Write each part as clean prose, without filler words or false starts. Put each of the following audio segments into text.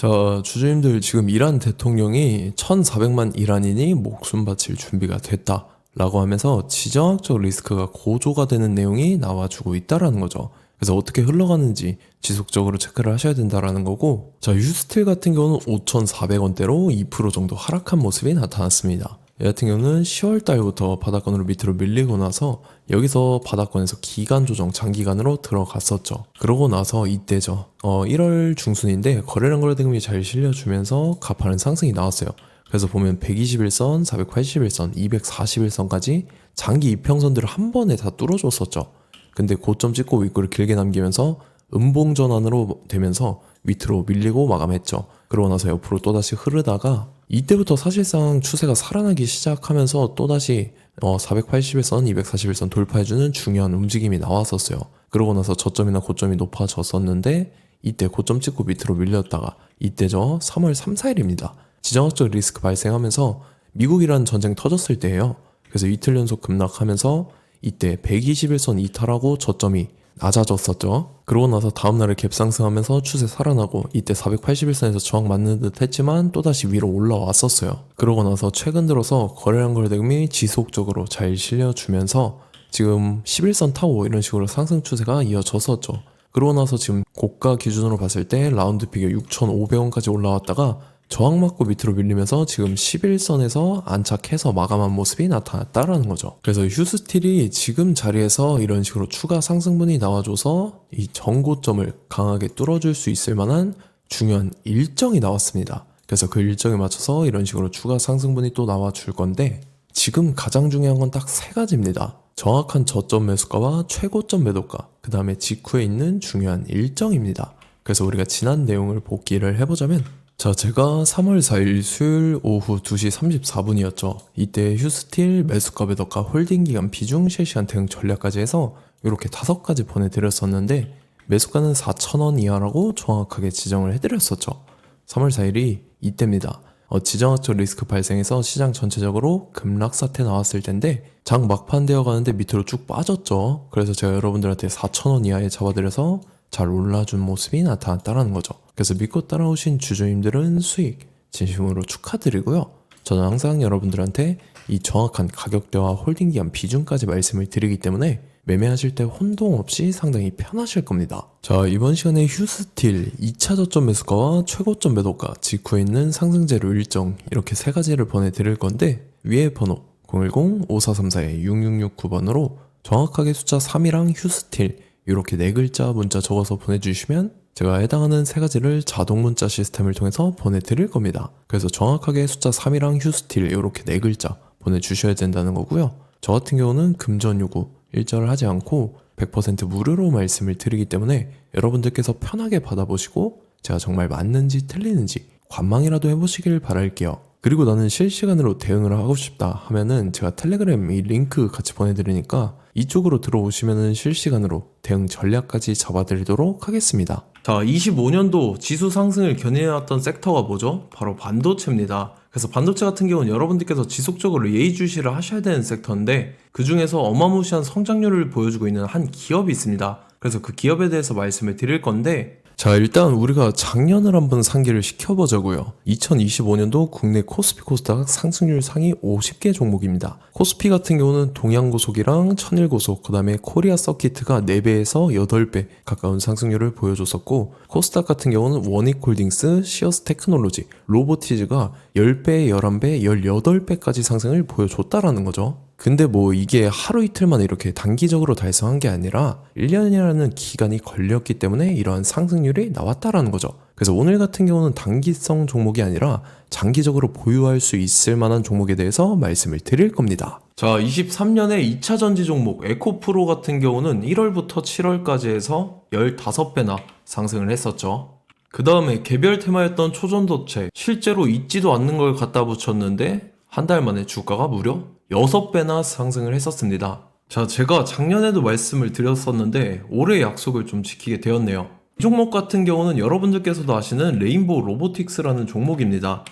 자, 주주님들 지금 이란 대통령이 1,400만 이란인이 목숨 바칠 준비가 됐다 라고 하면서 지정학적 리스크가 고조가 되는 내용이 나와주고 있다라는 거죠. 그래서 어떻게 흘러가는지 지속적으로 체크를 하셔야 된다라는 거고, 자, 유스틸 같은 경우는 5,400원대로 2% 정도 하락한 모습이 나타났습니다. 얘 같은 경우는 10월 달부터 바닥권으로 밑으로 밀리고 나서 여기서 바닥권에서 기간 조정 장기간으로 들어갔었죠. 그러고 나서 이때죠. 1월 중순인데 거래량 거래대금이 잘 실려주면서 가파른 상승이 나왔어요. 그래서 보면 121선, 481선, 241선까지 장기 이평선들을 한 번에 다 뚫어줬었죠. 근데 고점 찍고 윗골을 길게 남기면서 음봉 전환으로 되면서 밑으로 밀리고 마감했죠. 그러고 나서 옆으로 또다시 흐르다가 이때부터 사실상 추세가 살아나기 시작하면서 또다시 481선, 241선 돌파해주는 중요한 움직임이 나왔었어요. 그러고 나서 저점이나 고점이 높아졌었는데 이때 고점 찍고 밑으로 밀렸다가 이때죠. 3월 3, 4일입니다. 지정학적 리스크 발생하면서 미국이란 전쟁 터졌을 때예요. 그래서 이틀 연속 급락하면서 이때 121선 이탈하고 저점이 낮아졌었죠. 그러고 나서 다음날에 갭상승하면서 추세 살아나고 이때 481선에서 저항 맞는 듯 했지만 또다시 위로 올라왔었어요. 그러고 나서 최근 들어서 거래량 거래대금이 지속적으로 잘 실려주면서 지금 11선 타고 이런 식으로 상승 추세가 이어졌었죠. 그러고 나서 지금 고가 기준으로 봤을 때 라운드 픽에 6,500원까지 올라왔다가 저항 맞고 밑으로 밀리면서 지금 11선에서 안착해서 마감한 모습이 나타났다라는 거죠. 그래서 휴스틸이 지금 자리에서 이런 식으로 추가 상승분이 나와줘서 이 전고점을 강하게 뚫어줄 수 있을 만한 중요한 일정이 나왔습니다. 그래서 그 일정에 맞춰서 이런 식으로 추가 상승분이 또 나와줄 건데, 지금 가장 중요한 건 딱 세 가지입니다. 정확한 저점 매수가와 최고점 매도가, 그 다음에 직후에 있는 중요한 일정입니다. 그래서 우리가 지난 내용을 복기를 해보자면, 자, 제가 3월 4일 수요일 오후 2시 34분이었죠. 이때 휴스틸 매수가 매도가 홀딩 기간 비중 실시간 대응 전략까지 해서 이렇게 5가지 보내드렸었는데, 매수가는 4,000원 이하라고 정확하게 지정을 해드렸었죠. 3월 4일이 이때입니다. 지정학적 리스크 발생해서 시장 전체적으로 급락 사태 나왔을 텐데 장 막판 되어 가는데 밑으로 쭉 빠졌죠. 그래서 제가 여러분들한테 4,000원 이하에 잡아드려서 잘 올라준 모습이 나타났다는 거죠. 그래서 믿고 따라오신 주주님들은 수익 진심으로 축하드리고요. 저는 항상 여러분들한테 이 정확한 가격대와 홀딩 기간 비중까지 말씀을 드리기 때문에 매매하실 때 혼동 없이 상당히 편하실 겁니다. 자, 이번 시간에 휴스틸 2차 저점 매수가와 최고점 매도가, 직후에 있는 상승재료 일정, 이렇게 세 가지를 보내드릴 건데, 위에 번호 010-5434-6669번으로 정확하게 숫자 3이랑 휴스틸 이렇게 네 글자 문자 적어서 보내주시면 제가 해당하는 세 가지를 자동 문자 시스템을 통해서 보내드릴 겁니다. 그래서 정확하게 숫자 3이랑 휴스틸 이렇게 네 글자 보내주셔야 된다는 거고요. 저 같은 경우는 금전 요구 일절을 하지 않고 100% 무료로 말씀을 드리기 때문에 여러분들께서 편하게 받아보시고 제가 정말 맞는지 틀리는지 관망이라도 해보시길 바랄게요. 그리고 나는 실시간으로 대응을 하고 싶다 하면은 제가 텔레그램 이 링크 같이 보내드리니까 이쪽으로 들어오시면은 실시간으로 대응 전략까지 잡아드리도록 하겠습니다. 자, 25년도 지수 상승을 견인해왔던 섹터가 뭐죠? 바로 반도체입니다. 그래서 반도체 같은 경우는 여러분들께서 지속적으로 예의주시를 하셔야 되는 섹터인데, 그 중에서 어마무시한 성장률을 보여주고 있는 한 기업이 있습니다. 그래서 그 기업에 대해서 말씀을 드릴 건데, 자, 일단 우리가 작년을 한번 상기를 시켜보자고요. 2025년도 국내 코스피 코스닥 상승률 상위 50개 종목입니다. 코스피 같은 경우는 동양고속이랑 천일고속, 그 다음에 코리아 서키트가 4배에서 8배 가까운 상승률을 보여줬었고, 코스닥 같은 경우는 원익홀딩스, 시어스 테크놀로지, 로보티즈가 10배, 11배, 18배까지 상승을 보여줬다라는 거죠. 근데 뭐 이게 하루 이틀 만에 이렇게 단기적으로 달성한 게 아니라 1년이라는 기간이 걸렸기 때문에 이러한 상승률이 나왔다라는 거죠. 그래서 오늘 같은 경우는 단기성 종목이 아니라 장기적으로 보유할 수 있을 만한 종목에 대해서 말씀을 드릴 겁니다. 자, 23년에 2차 전지 종목 에코프로 같은 경우는 1월부터 7월까지 해서 15배나 상승을 했었죠. 그 다음에 개별 테마였던 초전도체, 실제로 있지도 않는 걸 갖다 붙였는데 한 달 만에 주가가 무려 6배나 상승을 했었습니다. 자, 제가 작년에도 말씀을 드렸었는데 올해 약속을 좀 지키게 되었네요. 이 종목 같은 경우는 여러분들께서도 아시는 레인보우 로보틱스라는 종목입니다.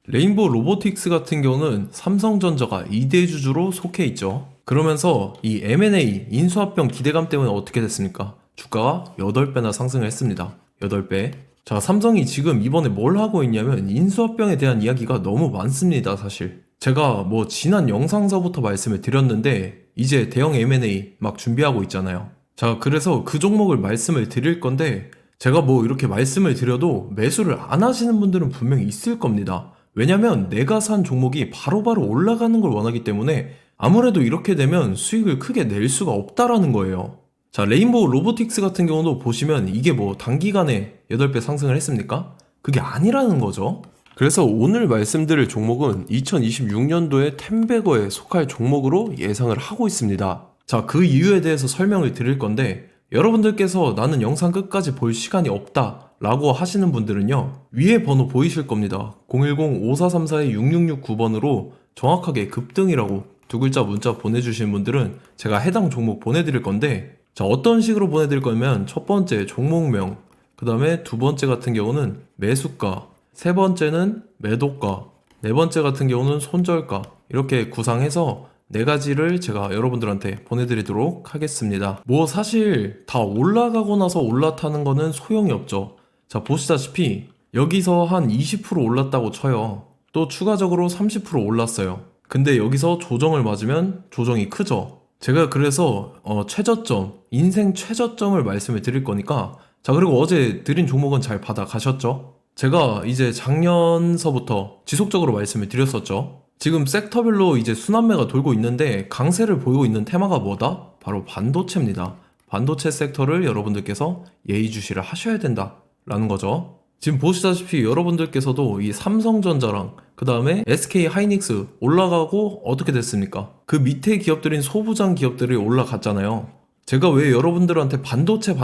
레인보우 로보틱스 같은 경우는 삼성전자가 2대 주주로 속해 있죠. 그러면서 이 M&A 인수합병 기대감 때문에 어떻게 됐습니까? 주가가 8배나 상승을 했습니다. 8배. 자, 삼성이 지금 이번에 뭘 하고 있냐면 인수합병에 대한 이야기가 너무 많습니다, 사실. 제가 뭐 지난 영상서부터 말씀을 드렸는데 이제 대형 M&A 막 준비하고 있잖아요. 자, 그래서 그 종목을 말씀을 드릴 건데 제가 뭐 이렇게 말씀을 드려도 매수를 안 하시는 분들은 분명히 있을 겁니다. 왜냐면 내가 산 종목이 바로바로 올라가는 걸 원하기 때문에 아무래도 이렇게 되면 수익을 크게 낼 수가 없다라는 거예요. 자, 레인보우 로보틱스 같은 경우도 보시면 이게 뭐 단기간에 8배 상승을 했습니까? 그게 아니라는 거죠. 그래서 오늘 말씀드릴 종목은 2026년도에 텐베거에 속할 종목으로 예상을 하고 있습니다. 자, 그 이유에 대해서 설명을 드릴 건데 여러분들께서 나는 영상 끝까지 볼 시간이 없다 라고 하시는 분들은요, 위에 번호 보이실 겁니다. 010-5434-6669번으로 정확하게 급등이라고 두 글자 문자 보내주시는 분들은 제가 해당 종목 보내드릴 건데, 자, 어떤 식으로 보내드릴 거냐면 첫 번째 종목명, 그 다음에 두 번째 같은 경우는 매수가, 세 번째는 매도가, 네 번째 같은 경우는 손절가, 이렇게 구상해서 네 가지를 제가 여러분들한테 보내드리도록 하겠습니다. 뭐 사실 다 올라가고 나서 올라타는 거는 소용이 없죠. 자, 보시다시피 여기서 한 20% 올랐다고 쳐요. 또 추가적으로 30% 올랐어요. 근데 여기서 조정을 맞으면 조정이 크죠. 제가 그래서 최저점, 인생 최저점을 말씀을 드릴 거니까, 자, 그리고 어제 드린 종목은 잘 받아가셨죠? 제가 이제 작년서부터 지속적으로 말씀을 드렸었죠. 지금 섹터별로 이제 순환매가 돌고 있는데 강세를 보이고 있는 테마가 뭐다? 바로 반도체입니다. 반도체 섹터를 여러분들께서 예의주시를 하셔야 된다라는 거죠. 지금 보시다시피 여러분들께서도 이 삼성전자랑 그 다음에 SK 하이닉스 올라가고 어떻게 됐습니까? 그 밑에 기업들인 소부장 기업들이 올라갔잖아요. 제가 왜 여러분들한테 반도체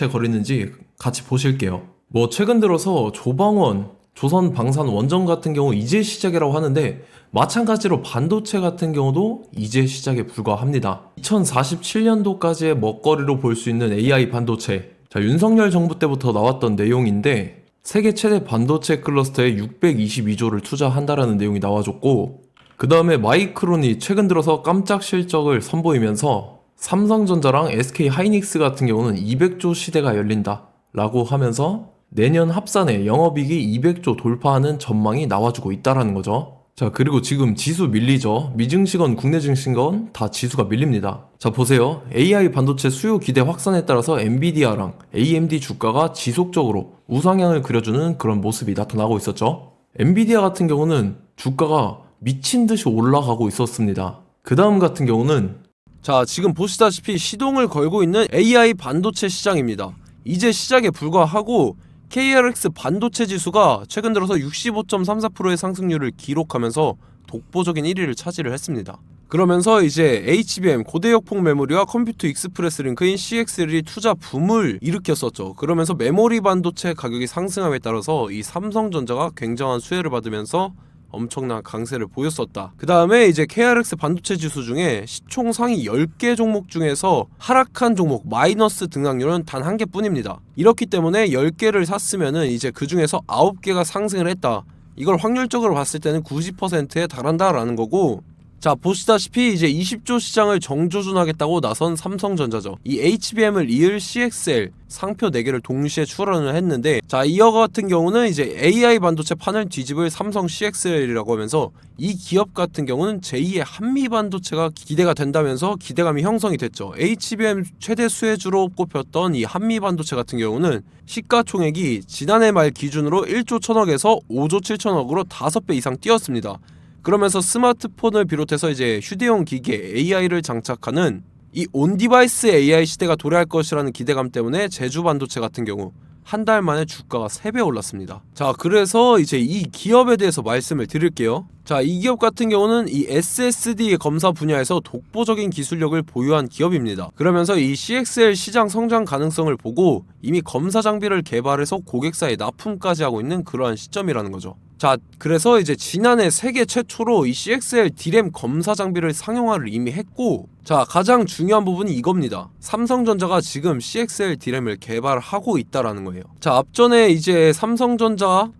거리는지 같이 보실게요. 뭐 최근 들어서 조방원, 조선방산 원전 같은 경우 이제 시작이라고 하는데 마찬가지로 반도체 같은 경우도 이제 시작에 불과합니다. 2047년도까지의 먹거리로 볼 수 있는 AI 반도체. 자, 윤석열 정부 때부터 나왔던 내용인데 세계 최대 반도체 클러스터에 622조를 투자한다라는 내용이 나와줬고, 그 다음에 마이크론이 최근 들어서 깜짝 실적을 선보이면서 삼성전자랑 SK 하이닉스 같은 경우는 200조 시대가 열린다 라고 하면서 내년 합산에 영업이익이 200조 돌파하는 전망이 나와주고 있다라는 거죠. 자, 그리고 지금 지수 밀리죠. 미증시건 국내 증시건 다 지수가 밀립니다. 자, 보세요. AI 반도체 수요 기대 확산에 따라서 엔비디아랑 AMD 주가가 지속적으로 우상향을 그려주는 그런 모습이 나타나고 있었죠. 엔비디아 같은 경우는 주가가 미친 듯이 올라가고 있었습니다. 그 다음 같은 경우는, 자, 지금 보시다시피 시동을 걸고 있는 AI 반도체 시장입니다. 이제 시작에 불과하고 KRX 반도체 지수가 최근 들어서 65.34%의 상승률을 기록하면서 독보적인 1위를 차지를 했습니다. 그러면서 이제 HBM 고대역폭 메모리와 컴퓨터 익스프레스 링크인 CXL이 투자 붐을 일으켰었죠. 그러면서 메모리 반도체 가격이 상승함에 따라서 이 삼성전자가 굉장한 수혜를 받으면서 엄청난 강세를 보였었다. 그 다음에 이제 KRX 반도체 지수 중에 시총 상위 10개 종목 중에서 하락한 종목 마이너스 등락률은 단 한 개뿐입니다. 이렇기 때문에 10개를 샀으면은 이제 그 중에서 9개가 상승을 했다. 이걸 확률적으로 봤을 때는 90%에 달한다라는 거고, 자, 보시다시피 이제 20조 시장을 정조준하겠다고 나선 삼성전자죠. 이 HBM을 이을 CXL 상표 4개를 동시에 출원을 했는데, 자, 이어 같은 경우는 이제 AI 반도체 판을 뒤집을 삼성 CXL이라고 하면서 이 기업 같은 경우는 제2의 한미 반도체가 기대가 된다면서 기대감이 형성이 됐죠. HBM 최대 수혜주로 꼽혔던 이 한미 반도체 같은 경우는 시가총액이 지난해 말 기준으로 1조 1000억에서 5조 7천억으로 5배 이상 뛰었습니다. 그러면서 스마트폰을 비롯해서 이제 휴대용 기기에 AI를 장착하는 이 온디바이스 AI 시대가 도래할 것이라는 기대감 때문에 제주 반도체 같은 경우 한 달 만에 주가가 3배 올랐습니다. 자, 그래서 이제 이 기업에 대해서 말씀을 드릴게요. 자, 이 기업 같은 경우는 이 SSD 검사 분야에서 독보적인 기술력을 보유한 기업입니다. 그러면서 이 CXL 시장 성장 가능성을 보고 이미 검사 장비를 개발해서 고객사에 납품까지 하고 있는 그러한 시점이라는 거죠. 자, 그래서 이제 지난해 세계 최초로 이 CXL D램 검사 장비를 상용화를 이미 했고, 자, 가장 중요한 부분이 이겁니다. 삼성전자가 지금 CXL D램을 개발하고 있다라는 거예요. 자, 앞전에 이제 삼성전자가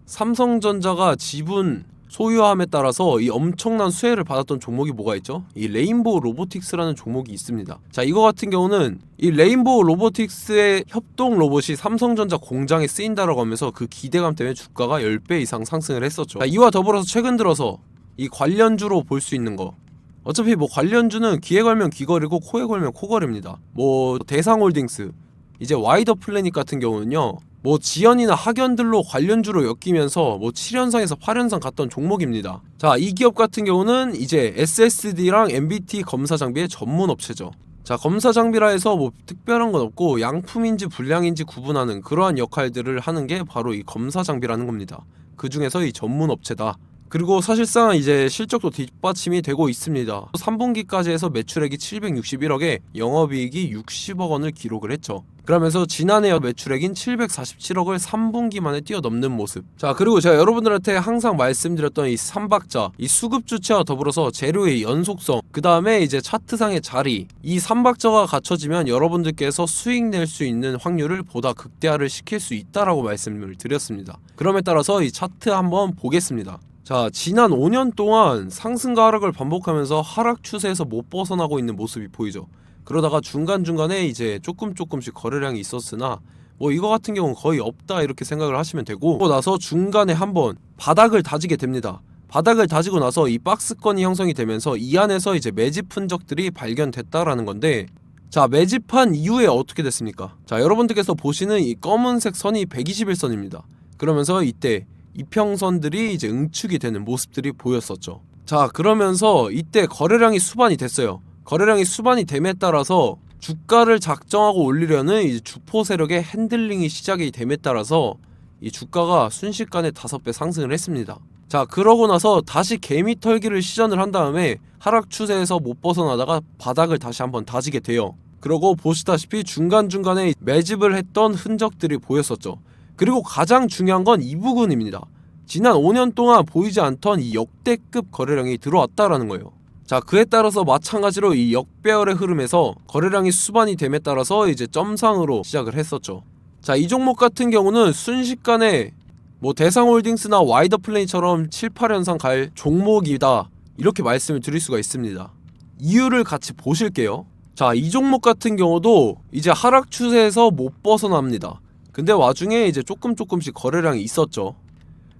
지분 소유함에 따라서 이 엄청난 수혜를 받았던 종목이 뭐가 있죠? 이 레인보우 로보틱스라는 종목이 있습니다. 자, 이거 같은 경우는 이 레인보우 로보틱스의 협동 로봇이 삼성전자 공장에 쓰인다라고 하면서 그 기대감 때문에 주가가 10배 이상 상승을 했었죠. 자, 이와 더불어서 최근 들어서 이 관련주로 볼 수 있는 거, 어차피 뭐 관련주는 귀에 걸면 귀걸이고 코에 걸면 코걸입니다. 뭐 대상홀딩스, 이제 와이더 플래닛 같은 경우는요, 뭐 지연이나 학연들로 관련주로 엮이면서 뭐 7연상에서 8연상 갔던 종목입니다. 자, 이 기업 같은 경우는 이제 SSD랑 MBT 검사 장비의 전문 업체죠. 자, 검사 장비라 해서 뭐 특별한 건 없고 양품인지 불량인지 구분하는 그러한 역할들을 하는 게 바로 이 검사 장비라는 겁니다. 그 중에서 이 전문 업체다. 그리고 사실상 이제 실적도 뒷받침이 되고 있습니다. 3분기까지 해서 매출액이 761억에 영업이익이 60억 원을 기록을 했죠. 그러면서 지난해 매출액인 747억을 3분기 만에 뛰어넘는 모습. 자, 그리고 제가 여러분들한테 항상 말씀드렸던 이 3박자, 이 수급 주체와 더불어서 재료의 연속성, 그 다음에 이제 차트상의 자리, 이 3박자가 갖춰지면 여러분들께서 수익 낼 수 있는 확률을 보다 극대화를 시킬 수 있다라고 말씀을 드렸습니다. 그럼에 따라서 이 차트 한번 보겠습니다. 자, 지난 5년 동안 상승과 하락을 반복하면서 하락 추세에서 못 벗어나고 있는 모습이 보이죠. 그러다가 중간중간에 이제 조금씩 거래량이 있었으나 뭐 이거 같은 경우는 거의 없다 이렇게 생각을 하시면 되고, 그러고 나서 중간에 한번 바닥을 다지게 됩니다. 바닥을 다지고 나서 이 박스권이 형성이 되면서 이 안에서 이제 매집 흔적들이 발견됐다라는 건데, 자, 매집한 이후에 어떻게 됐습니까? 자, 여러분들께서 보시는 이 검은색 선이 121선입니다. 그러면서 이때 이평선들이 이제 응축이 되는 모습들이 보였었죠. 자, 그러면서 이때 거래량이 수반이 됐어요. 거래량이 수반이 됨에 따라서 주가를 작정하고 올리려는 이제 주포 세력의 핸들링이 시작이 됨에 따라서 이 주가가 순식간에 5배 상승을 했습니다. 자, 그러고 나서 다시 개미 털기를 시전을 한 다음에 하락 추세에서 못 벗어나다가 바닥을 다시 한번 다지게 돼요. 그러고 보시다시피 중간중간에 매집을 했던 흔적들이 보였었죠. 그리고 가장 중요한 건 이 부분입니다. 지난 5년 동안 보이지 않던 이 역대급 거래량이 들어왔다라는 거예요. 자, 그에 따라서 마찬가지로 이 역배열의 흐름에서 거래량이 수반이 됨에 따라서 이제 점상으로 시작을 했었죠. 자, 이 종목 같은 경우는 순식간에 뭐 대상홀딩스나 와이더 플레이처럼 7, 8연상 갈 종목이다 이렇게 말씀을 드릴 수가 있습니다. 이유를 같이 보실게요. 자, 이 종목 같은 경우도 이제 하락 추세에서 못 벗어납니다. 근데 와중에 이제 조금씩 거래량이 있었죠.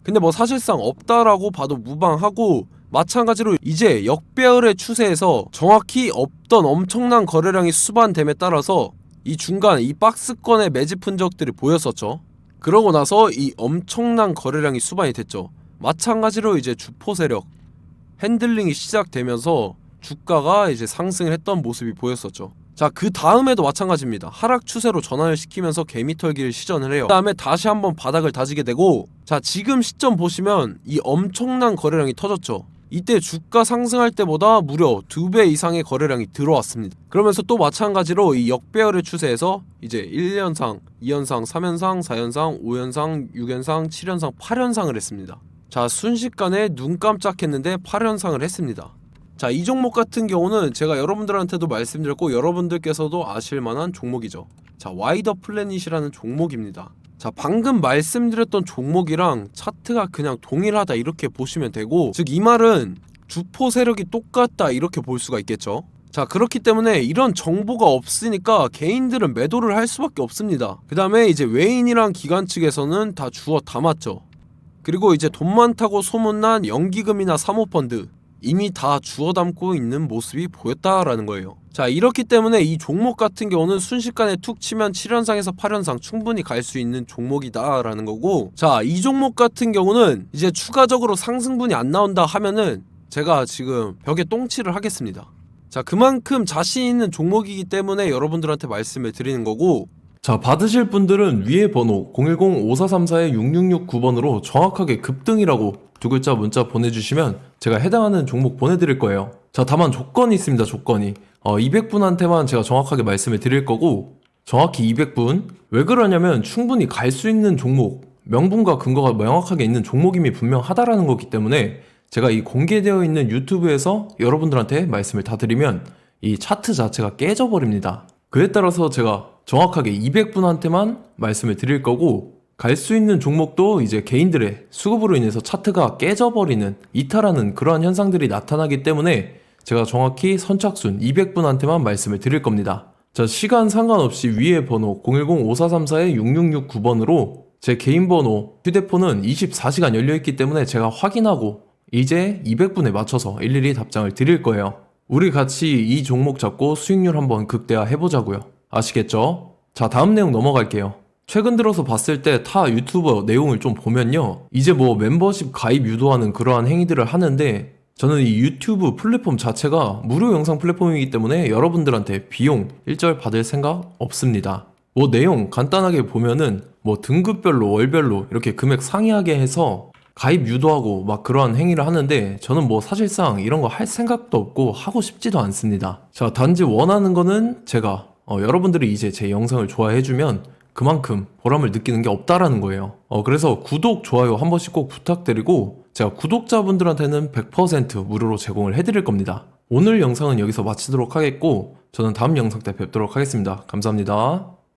근데 뭐 사실상 없다라고 봐도 무방하고, 마찬가지로 이제 역배열의 추세에서 정확히 없던 엄청난 거래량이 수반됨에 따라서 이 중간 이 박스권의 매집 흔적들이 보였었죠. 그러고 나서 이 엄청난 거래량이 수반이 됐죠. 마찬가지로 이제 주포 세력 핸들링이 시작되면서 주가가 이제 상승을 했던 모습이 보였었죠. 자, 그 다음에도 마찬가지입니다. 하락 추세로 전환을 시키면서 개미털기를 시전을 해요. 그 다음에 다시 한번 바닥을 다지게 되고, 자, 지금 시점 보시면 이 엄청난 거래량이 터졌죠. 이때 주가 상승할 때보다 무려 2배 이상의 거래량이 들어왔습니다. 그러면서 또 마찬가지로 이 역배열의 추세에서 이제 1연상, 2연상, 3연상, 4연상, 5연상, 6연상, 7연상, 8연상을 했습니다. 자, 순식간에 눈 깜짝했는데 8연상을 했습니다. 자, 이 종목 같은 경우는 제가 여러분들한테도 말씀드렸고 여러분들께서도 아실만한 종목이죠. 자, 와이더 플래닛이라는 종목입니다. 자, 방금 말씀드렸던 종목이랑 차트가 그냥 동일하다 이렇게 보시면 되고, 즉 이 말은 주포 세력이 똑같다 이렇게 볼 수가 있겠죠. 자, 그렇기 때문에 이런 정보가 없으니까 개인들은 매도를 할 수밖에 없습니다. 그 다음에 이제 외인이랑 기관 측에서는 다 주워 담았죠. 그리고 이제 돈 많다고 소문난 연기금이나 사모펀드 이미 다 주워 담고 있는 모습이 보였다라는 거예요. 자, 이렇기 때문에 이 종목 같은 경우는 순식간에 툭 치면 7연상에서 8연상 충분히 갈 수 있는 종목이다 라는 거고, 자, 이 종목 같은 경우는 이제 추가적으로 상승분이 안 나온다 하면은 제가 지금 벽에 똥칠을 하겠습니다. 자, 그만큼 자신 있는 종목이기 때문에 여러분들한테 말씀을 드리는 거고, 자, 받으실 분들은 위에 번호 010-5434-6669번으로 정확하게 급등이라고 두 글자 문자 보내주시면 제가 해당하는 종목 보내드릴 거예요. 자, 다만 조건이 있습니다. 조건이 200분한테만 제가 정확하게 말씀을 드릴 거고, 정확히 200분. 왜 그러냐면 충분히 갈 수 있는 종목, 명분과 근거가 명확하게 있는 종목임이 분명하다라는 거기 때문에 제가 이 공개되어 있는 유튜브에서 여러분들한테 말씀을 다 드리면 이 차트 자체가 깨져버립니다. 그에 따라서 제가 정확하게 200분한테만 말씀을 드릴 거고, 갈 수 있는 종목도 이제 개인들의 수급으로 인해서 차트가 깨져버리는, 이탈하는 그러한 현상들이 나타나기 때문에 제가 정확히 선착순 200분한테만 말씀을 드릴 겁니다. 자, 시간 상관없이 위에 번호 010-5434-6669번으로 제 개인 번호, 휴대폰은 24시간 열려있기 때문에 제가 확인하고 이제 200분에 맞춰서 일일이 답장을 드릴 거예요. 우리 같이 이 종목 잡고 수익률 한번 극대화 해보자고요. 아시겠죠? 자, 다음 내용 넘어갈게요. 최근 들어서 봤을 때 타 유튜버 내용을 좀 보면요, 이제 뭐 멤버십 가입 유도하는 그러한 행위들을 하는데, 저는 이 유튜브 플랫폼 자체가 무료 영상 플랫폼이기 때문에 여러분들한테 비용 일절 받을 생각 없습니다. 뭐 내용 간단하게 보면은 뭐 등급별로 월별로 이렇게 금액 상이하게 해서 가입 유도하고 막 그러한 행위를 하는데, 저는 뭐 사실상 이런 거 할 생각도 없고 하고 싶지도 않습니다. 자, 단지 원하는 거는 제가 여러분들이 이제 제 영상을 좋아해주면 그만큼 보람을 느끼는 게 없다라는 거예요. 그래서 구독, 좋아요 한 번씩 꼭 부탁드리고, 제가 구독자분들한테는 100% 무료로 제공을 해드릴 겁니다. 오늘 영상은 여기서 마치도록 하겠고, 저는 다음 영상 때 뵙도록 하겠습니다. 감사합니다.